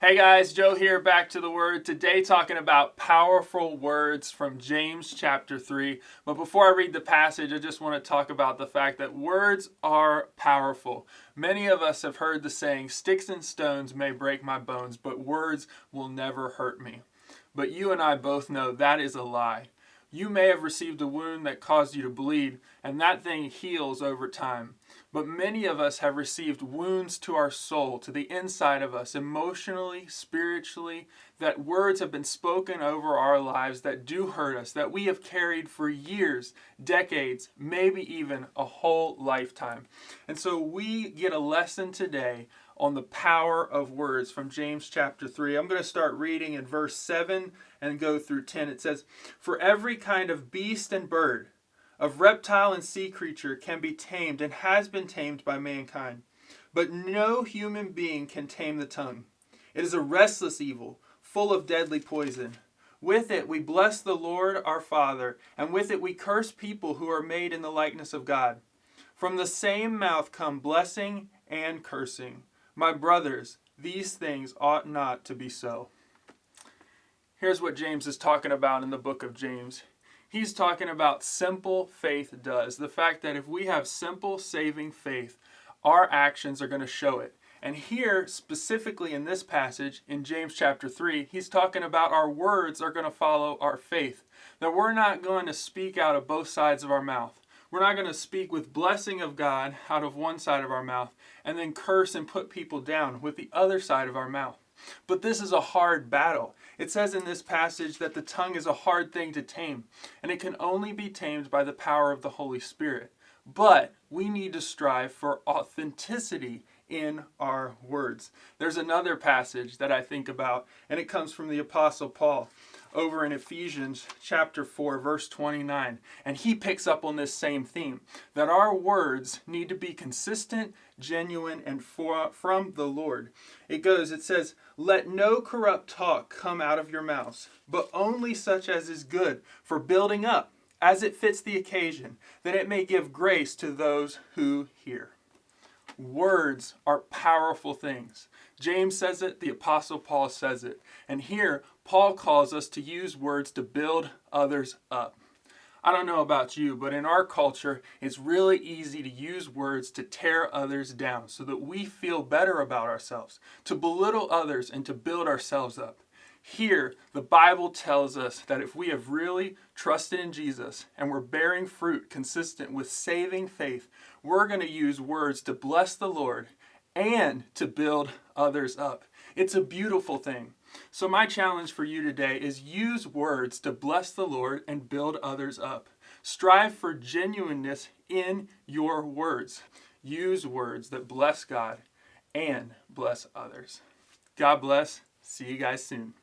Hey guys, Joe here, back to the Word. Today talking about powerful words from James chapter 3. But before I read the passage, I just want to talk about the fact that words are powerful. Many of us have heard the saying, sticks and stones may break my bones, but words will never hurt me. But you and I both know that is a lie. You may have received a wound that caused you to bleed, and that thing heals over time. But many of us have received wounds to our soul, to the inside of us, emotionally, spiritually, that words have been spoken over our lives that do hurt us, that we have carried for years, decades, maybe even a whole lifetime. And so we get a lesson today on the power of words from James chapter 3. I'm going to start reading in verse 7 and go through 10. It says, "For every kind of beast and bird, of reptile and sea creature can be tamed and has been tamed by mankind. But no human being can tame the tongue. It is a restless evil, full of deadly poison. With it we bless the Lord our Father, and with it we curse people who are made in the likeness of God. From the same mouth come blessing and cursing. My brothers, these things ought not to be so." Here's what James is talking about in the book of James. He's talking about simple faith does. The fact that if we have simple saving faith, our actions are going to show it. And here, specifically in this passage, in James chapter 3, he's talking about our words are going to follow our faith. That we're not going to speak out of both sides of our mouth. We're not going to speak with blessing of God out of one side of our mouth and then curse and put people down with the other side of our mouth. But this is a hard battle. It says in this passage that the tongue is a hard thing to tame, and it can only be tamed by the power of the Holy Spirit. But we need to strive for authenticity in our words. There's another passage that I think about, and it comes from the Apostle Paul over in Ephesians chapter 4, verse 29. And he picks up on this same theme, that our words need to be consistent, genuine, and from the Lord. It says, "Let no corrupt talk come out of your mouths, but only such as is good for building up, as it fits the occasion, that it may give grace to those who hear." Words are powerful things. James says it, the Apostle Paul says it. And here, Paul calls us to use words to build others up. I don't know about you, but in our culture, it's really easy to use words to tear others down so that we feel better about ourselves, to belittle others and to build ourselves up. Here, the Bible tells us that if we have really trusted in Jesus and we're bearing fruit consistent with saving faith, we're going to use words to bless the Lord and to build others up. It's a beautiful thing. So my challenge for you today is use words to bless the Lord and build others up. Strive for genuineness in your words. Use words that bless God and bless others. God bless. See you guys soon.